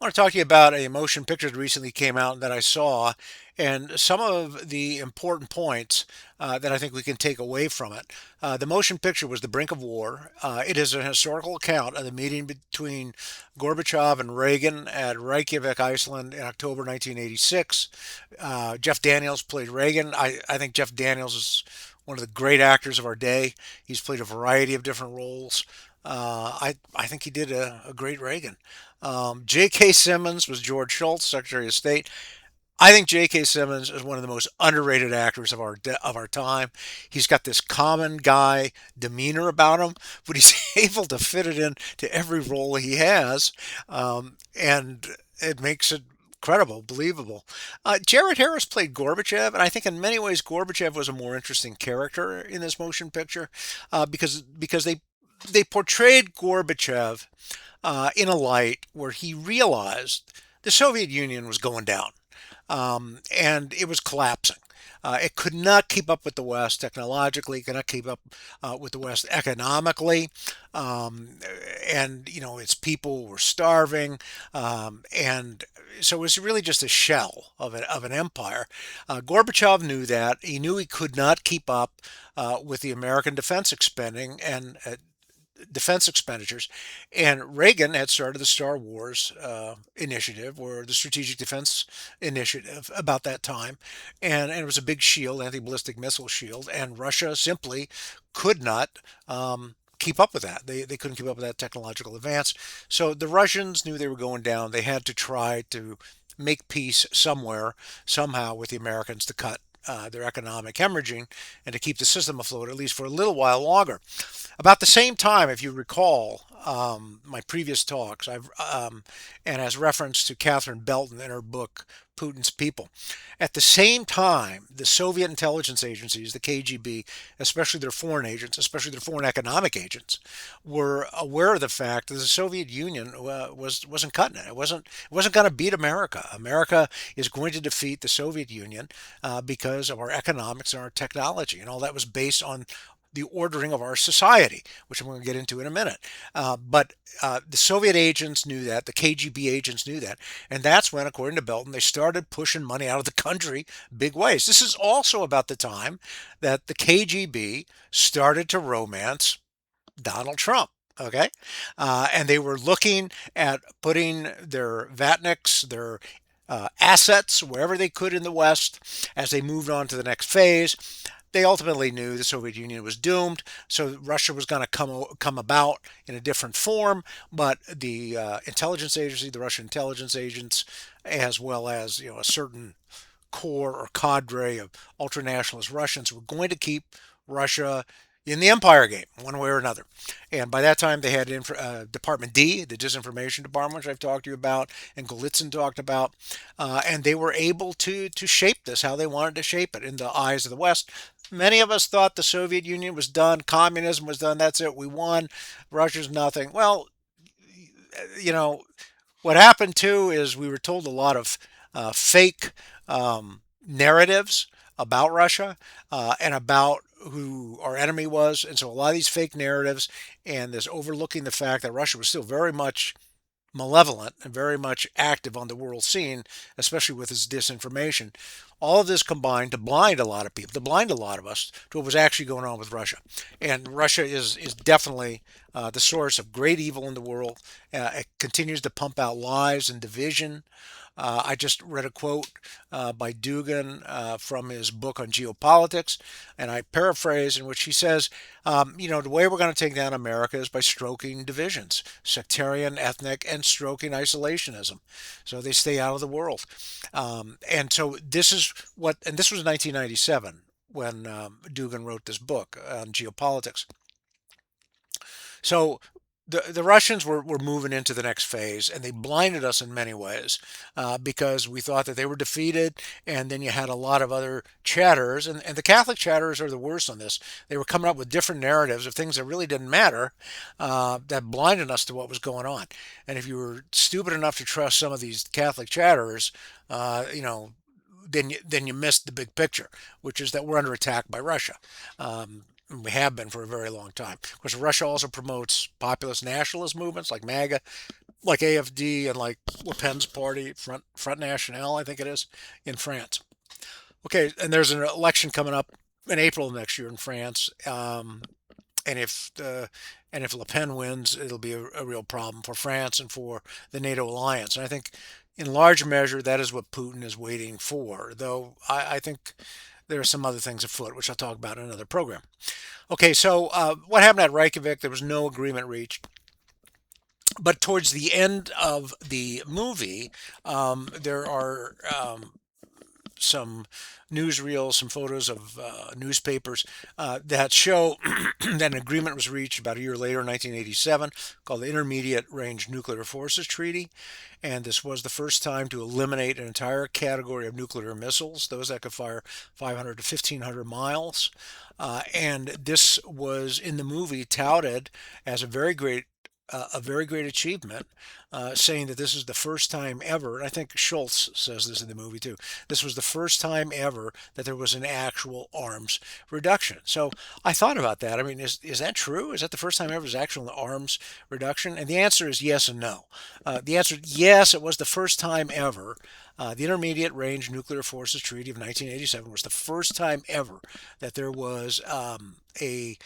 I want to talk to you about a motion picture that recently came out that I saw, and some of the important points that I think we can take away from it. The motion picture was The Brink of War. It is an historical account of the meeting between Gorbachev and Reagan at Reykjavik, Iceland in October 1986. Jeff Daniels played Reagan. I think Jeff Daniels is one of the great actors of our day. He's played a variety of different roles. I think he did a great Reagan. J.K. Simmons was George Shultz, Secretary of State. I think J.K. Simmons is one of the most underrated actors of our time. He's got this common guy demeanor about him, but he's able to fit it in to every role he has, and it makes it credible, believable. Jared Harris played Gorbachev, and I think in many ways Gorbachev was a more interesting character in this motion picture because they portrayed Gorbachev in a light where he realized the Soviet Union was going down, and it was collapsing. It could not keep up with the West technologically, could not keep up with the West economically, um, and its people were starving, and so it was really just a shell of an empire. Gorbachev knew that. He knew he could not keep up with the American defense spending and defense expenditures. And Reagan had started the Star Wars initiative, or the Strategic Defense Initiative, about that time. And it was a big shield, anti ballistic missile shield. And Russia simply could not. Keep up with that. They couldn't keep up with that technological advance. So the Russians knew they were going down. They had to try to make peace somewhere, somehow, with the Americans to cut their economic hemorrhaging and to keep the system afloat at least for a little while longer. About the same time, if you recall my previous talks, and as reference to Catherine Belton in her book Putin's People. At the same time, the Soviet intelligence agencies, the KGB, especially their foreign agents, especially their foreign economic agents, were aware of the fact that the Soviet Union wasn't cutting it. It wasn't going to beat America. America is going to defeat the Soviet Union because of our economics and our technology, and all that was based on the ordering of our society, which I'm going to get into in a minute. But the Soviet agents knew that, the KGB agents knew that, and that's when, according to Belton, they started pushing money out of the country big ways. This is also about the time that the KGB started to romance Donald Trump. Okay, and they were looking at putting their Vatniks, their assets wherever they could in the West as they moved on to the next phase. They ultimately knew the Soviet Union was doomed, so Russia was going to come about in a different form. But the intelligence agency, the Russian intelligence agents, as well as a certain core or cadre of ultranationalist Russians, were going to keep Russia in the empire game, one way or another. And by that time, they had Department D, the disinformation department, which I've talked to you about, and Golitsyn talked about, and they were able to shape this how they wanted to shape it in the eyes of the West. Many of us thought the Soviet Union was done, communism was done, that's it, we won, Russia's nothing. Well, you know, what happened too is we were told a lot of fake narratives about Russia and about who our enemy was. And so a lot of these fake narratives and this overlooking the fact that Russia was still very much malevolent and very much active on the world scene, especially with its disinformation. All of this combined to blind a lot of people, to blind a lot of us to what was actually going on with Russia. And Russia is definitely the source of great evil in the world. It continues to pump out lies and division. I just read a quote by Dugan from his book on geopolitics, and I paraphrase in which he says, the way we're going to take down America is by stroking divisions, sectarian, ethnic, and stroking isolationism, so they stay out of the world. And so this was 1997 when Dugan wrote this book on geopolitics. So the Russians were moving into the next phase, and they blinded us in many ways because we thought that they were defeated. And then you had a lot of other chatters, and the Catholic chatters are the worst on this. They were coming up with different narratives of things that really didn't matter that blinded us to what was going on. And if you were stupid enough to trust some of these Catholic chatterers, then you missed the big picture, which is that we're under attack by Russia. We have been for a very long time. Of course, Russia also promotes populist nationalist movements like MAGA, like AFD, and like Le Pen's party, Front National, I think it is, in France. Okay, and there's an election coming up in April next year in France. And if and if Le Pen wins, it'll be a real problem for France and for the NATO alliance. And I think, in large measure, that is what Putin is waiting for. Though I think there are some other things afoot, which I'll talk about in another program. Okay, so what happened at Reykjavik? There was no agreement reached. But towards the end of the movie, there are some newsreels, some photos of newspapers that show that an agreement was reached about a year later in 1987 called the Intermediate Range Nuclear Forces Treaty. And this was the first time to eliminate an entire category of nuclear missiles, those that could fire 500 to 1,500 miles. And this was in the movie touted as a very great achievement, saying that this is the first time ever, and I think Schultz says this in the movie too, this was the first time ever that there was an actual arms reduction. So I thought about that. I mean, is that true? Is that the first time ever there's actual arms reduction? And the answer is yes and no. The answer, yes, it was the first time ever. The Intermediate Range Nuclear Forces Treaty of 1987 was the first time ever that there was a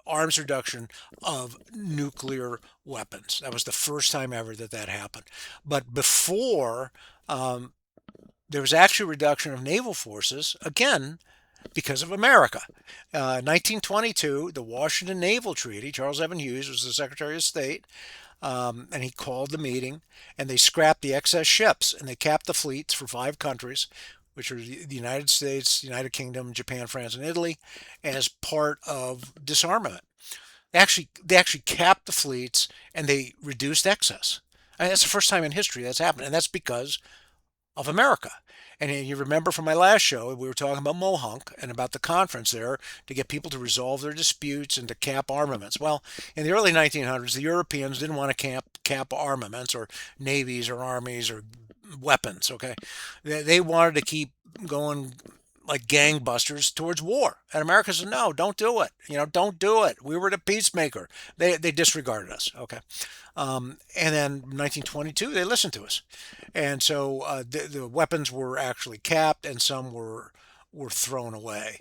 arms reduction of nuclear weapons. That was the first time ever that that happened. But before, there was actually a reduction of naval forces, again, because of America. 1922, the Washington Naval Treaty, Charles Evan Hughes was the Secretary of State, and he called the meeting, and they scrapped the excess ships, and they capped the fleets for 5 countries, which are the United States, the United Kingdom, Japan, France, and Italy, as part of disarmament. They actually capped the fleets and they reduced excess. And that's the first time in history that's happened, and that's because of America. And you remember from my last show, we were talking about Mohonk and about the conference there to get people to resolve their disputes and to cap armaments. Well, in the early 1900s, the Europeans didn't want to cap armaments or navies or armies or weapons. Okay, they wanted to keep going like gangbusters towards war. And America said, no, don't do it. Don't do it. We were the peacemaker. They disregarded us. Okay. And then 1922, they listened to us. And so the weapons were actually capped and some were thrown away.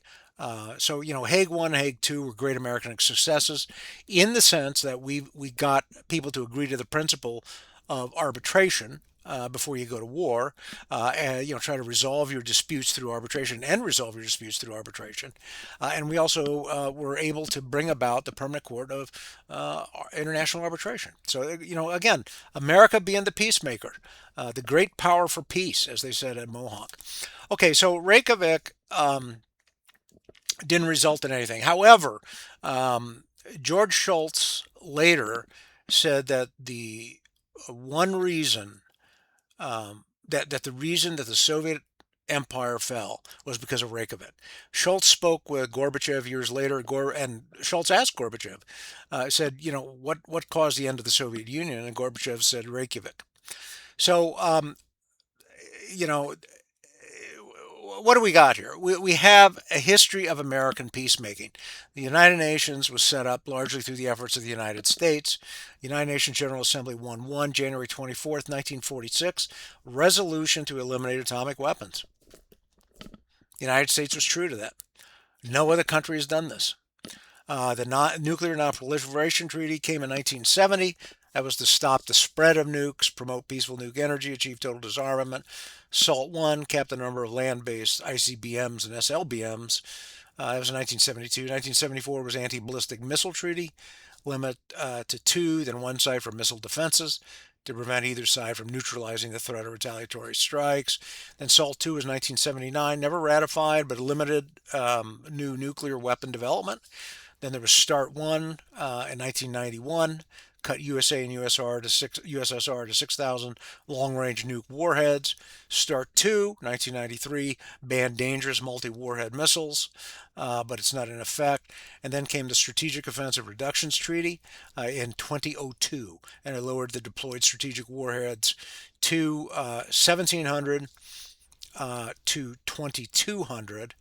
So, Hague 1 and Hague 2 were great American successes in the sense that we got people to agree to the principle of arbitration before you go to war, and try to resolve your disputes through arbitration and resolve your disputes through arbitration. And we also were able to bring about the permanent court of international arbitration. So again, America being the peacemaker, the great power for peace, as they said at Mohawk. Okay, so Reykjavik didn't result in anything. However, George Shultz later said that the one reason that the reason that the Soviet empire fell was because of Reykjavik. Schultz spoke with Gorbachev years later, and Schultz asked Gorbachev, said, what caused the end of the Soviet Union? And Gorbachev said Reykjavik. So, you know, what do we got here? We have a history of American peacemaking. The United Nations was set up largely through the efforts of the United States. The United Nations General Assembly 1-1, January 24th, 1946, resolution to eliminate atomic weapons. The United States was true to that. No other country has done this. The Nuclear Non-Proliferation Treaty came in 1970. That was to stop the spread of nukes, promote peaceful nuke energy, achieve total disarmament. SALT 1 capped the number of land-based ICBMs and SLBMs. That was in 1972. 1974 was Anti-Ballistic Missile Treaty, limit to 2, then 1 site for missile defenses to prevent either side from neutralizing the threat of retaliatory strikes. Then SALT 2 was 1979, never ratified, but limited new nuclear weapon development. Then there was START 1 in 1991, cut USA and USSR to 6,000 long-range nuke warheads. START 2, 1993, banned dangerous multi-warhead missiles, but it's not in effect. And then came the Strategic Offensive Reductions Treaty in 2002, and it lowered the deployed strategic warheads to 1,700 to 2,200.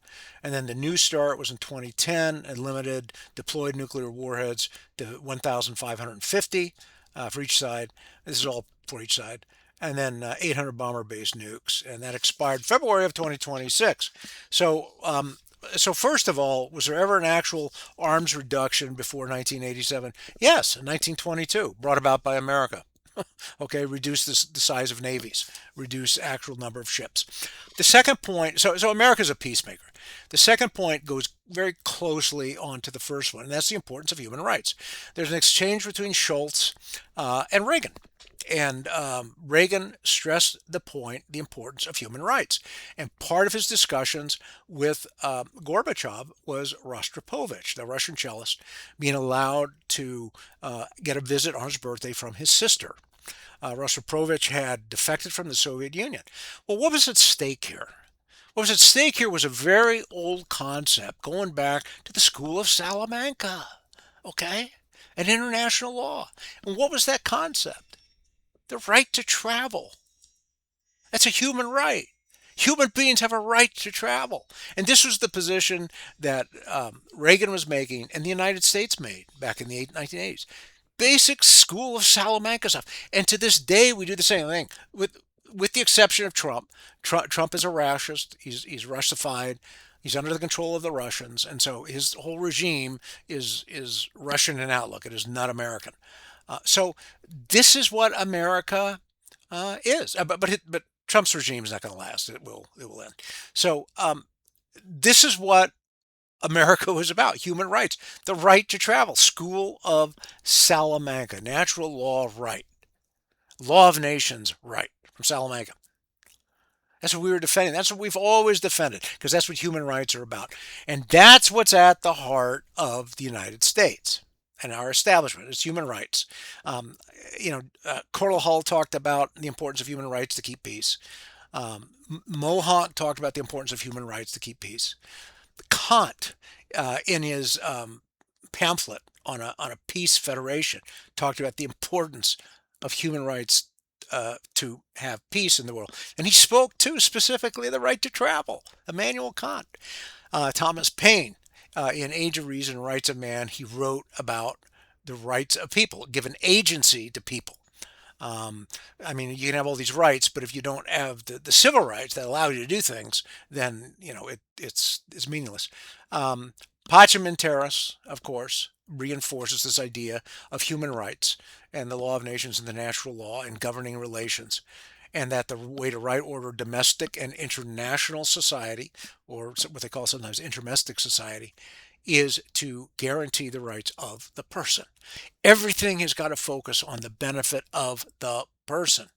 And then the new START was in 2010 and limited deployed nuclear warheads to 1,550 for each side. This is all for each side, and then 800 bomber-based nukes, and that expired February of 2026. So, so first of all, was there ever an actual arms reduction before 1987? Yes, in 1922, brought about by America. Okay, reduce the size of navies, reduce actual number of ships. The second point, so America's a peacemaker. The second point goes very closely onto the first one, and that's the importance of human rights. There's an exchange between Schultz and Reagan. And Reagan stressed the importance of human rights. And part of his discussions with Gorbachev was Rostropovich, the Russian cellist, being allowed to get a visit on his birthday from his sister. Rostropovich had defected from the Soviet Union. Well, what was at stake here? What was at stake here was a very old concept going back to the School of Salamanca, okay? And international law. And what was that concept? The right to travel. That's a human right. Human beings have a right to travel. And this was the position that Reagan was making and the United States made back in the 1980s. Basic School of Salamanca stuff. And to this day, we do the same thing, with the exception of Trump. Trump is a racist. He's Russified. He's under the control of the Russians, and so his whole regime is Russian in outlook. It is not American. So this is what America is. But Trump's regime is not going to last. It will end. So this is what America was about: human rights, the right to travel. School of Salamanca, natural law of right, law of nations right from Salamanca. That's what we were defending. That's what we've always defended because that's what human rights are about. And that's what's at the heart of the United States and our establishment is human rights. Um, Coral Hull talked about the importance of human rights to keep peace. Mohawk talked about the importance of human rights to keep peace. Kant, in his pamphlet on a peace federation, talked about the importance of human rights to have peace in the world. And he spoke too specifically of the right to travel. Immanuel Kant, Thomas Paine, in Age of Reason, Rights of Man, he wrote about the rights of people, given agency to people. Um, I mean, you can have all these rights, but if you don't have the civil rights that allow you to do things, then it's meaningless. Um, Pacem in Terris, of course, reinforces this idea of human rights and the law of nations and the natural law and governing relations, and that the way to right order domestic and international society, or what they call sometimes intermestic society, is to guarantee the rights of the person. Everything has got to focus on the benefit of the person.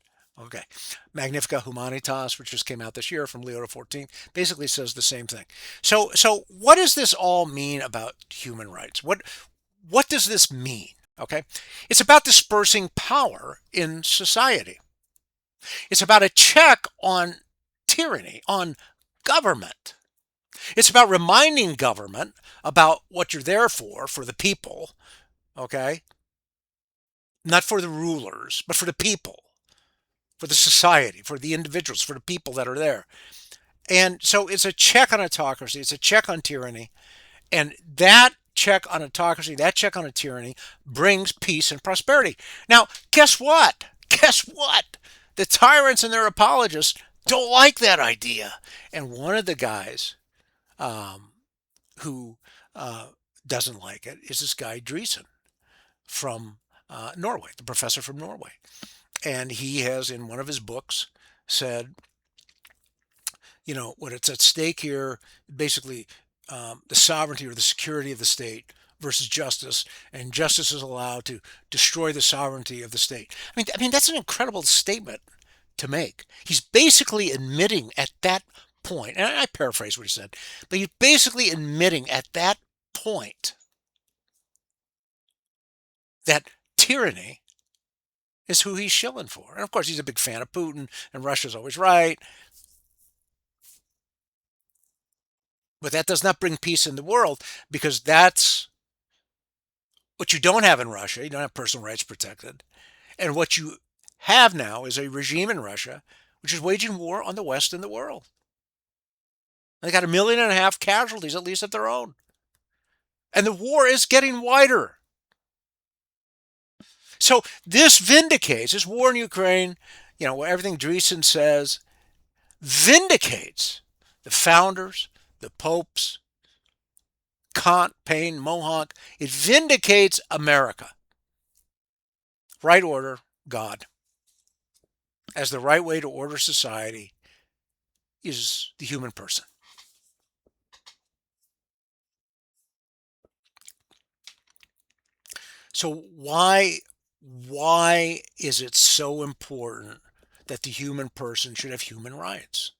Okay. Magnifica Humanitas, which just came out this year from Leo XIV, basically says the same thing. So what does this all mean about human rights? What does this mean? Okay. It's about dispersing power in society. It's about a check on tyranny, on government. It's about reminding government about what you're there for the people, okay? Not for the rulers, but for the people, for the society, for the individuals, for the people that are there. And so it's a check on autocracy, it's a check on tyranny, and that check on autocracy, that check on a tyranny brings peace and prosperity. Now, guess what? Guess what? The tyrants and their apologists don't like that idea. And one of the guys um, who doesn't like it is this guy Dreesen from Norway, the professor from Norway. And he has, in one of his books, said, what it's at stake here, basically the sovereignty or the security of the state versus justice, and justice is allowed to destroy the sovereignty of the state. I mean that's an incredible statement to make. He's basically admitting at that point, and I paraphrase what he said, but he's basically admitting at that point that tyranny is who he's shilling for. And of course, he's a big fan of Putin, and Russia's always right. But that does not bring peace in the world because that's what you don't have in Russia. You don't have personal rights protected. And what you have now is a regime in Russia which is waging war on the West and the world. They got 1.5 million casualties, at least of their own. And the war is getting wider. So this vindicates this war in Ukraine. What everything Dreesen says vindicates the founders, the popes, Kant, Paine, Mohawk. It vindicates America. Right order, God, as the right way to order society is the human person. So why is it so important that the human person should have human rights?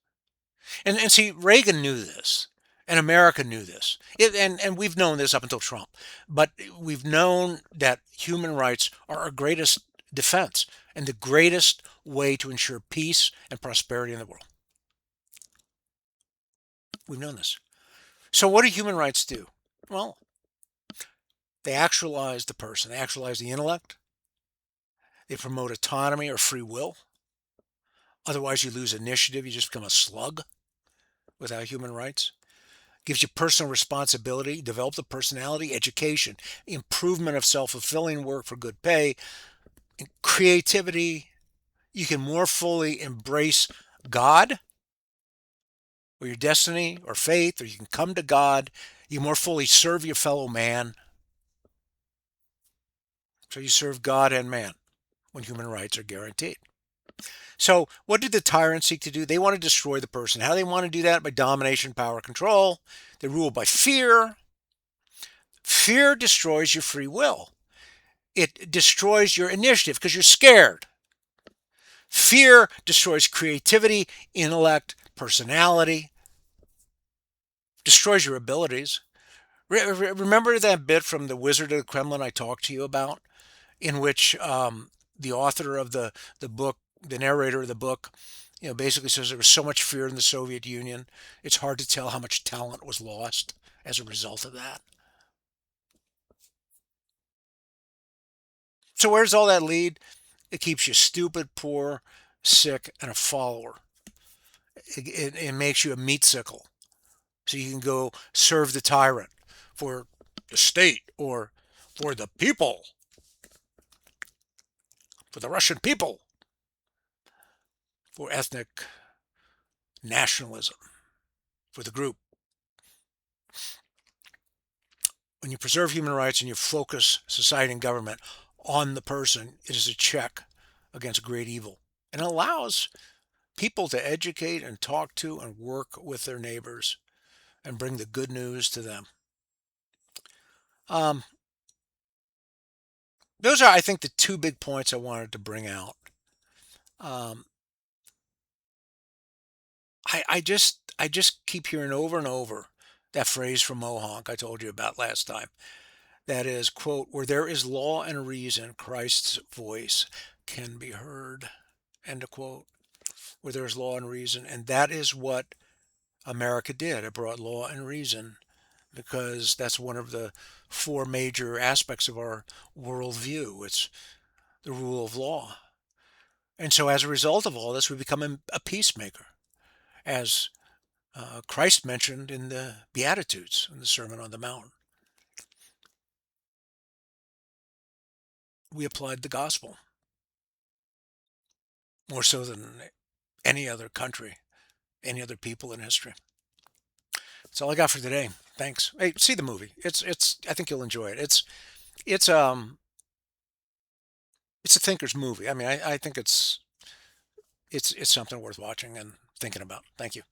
And see, Reagan knew this, and America knew this, and we've known this up until Trump. But we've known that human rights are our greatest defense and the greatest way to ensure peace and prosperity in the world. We've known this. So what do human rights do? Well, they actualize the person. They actualize the intellect. They promote autonomy or free will. Otherwise, you lose initiative. You just become a slug without human rights. Gives you personal responsibility, develop the personality, education, improvement of self-fulfilling work for good pay, creativity. You can more fully embrace God or your destiny or faith, or you can come to God. You more fully serve your fellow man. So you serve God and man when human rights are guaranteed. So what did the tyrants seek to do? They want to destroy the person. How do they want to do that? By domination, power, control. They rule by fear. Fear destroys your free will. It destroys your initiative because you're scared. Fear destroys creativity, intellect, personality, destroys your abilities. Remember that bit from The Wizard of the Kremlin I talked to you about, in which the author of the book, the narrator of the book, basically says there was so much fear in the Soviet Union, it's hard to tell how much talent was lost as a result of that. So where does all that lead? It keeps you stupid, poor, sick, and a follower. It makes you a meat sickle. So you can go serve the tyrant for the state or for the people, for the Russian people, for ethnic nationalism, for the group. When you preserve human rights and you focus society and government on the person, it is a check against great evil and allows people to educate and talk to and work with their neighbors and bring the good news to them. Um, those are, I think, the two big points I wanted to bring out. Um, I just keep hearing over and over that phrase from Mohawk I told you about last time. That is, quote, where there is law and reason, Christ's voice can be heard, end of quote. Where there is law and reason. And that is what America did. It brought law and reason because that's one of the four major aspects of our worldview. It's the rule of law. And so as a result of all this, we become a peacemaker, as Christ mentioned in the Beatitudes, in the Sermon on the Mount. We applied the gospel more so than any other country, any other people in history. That's all I got for today. Thanks. Hey, see the movie. It's. I think you'll enjoy it. It's it's a thinker's movie. I mean, I think it's something worth watching and thinking about. Thank you.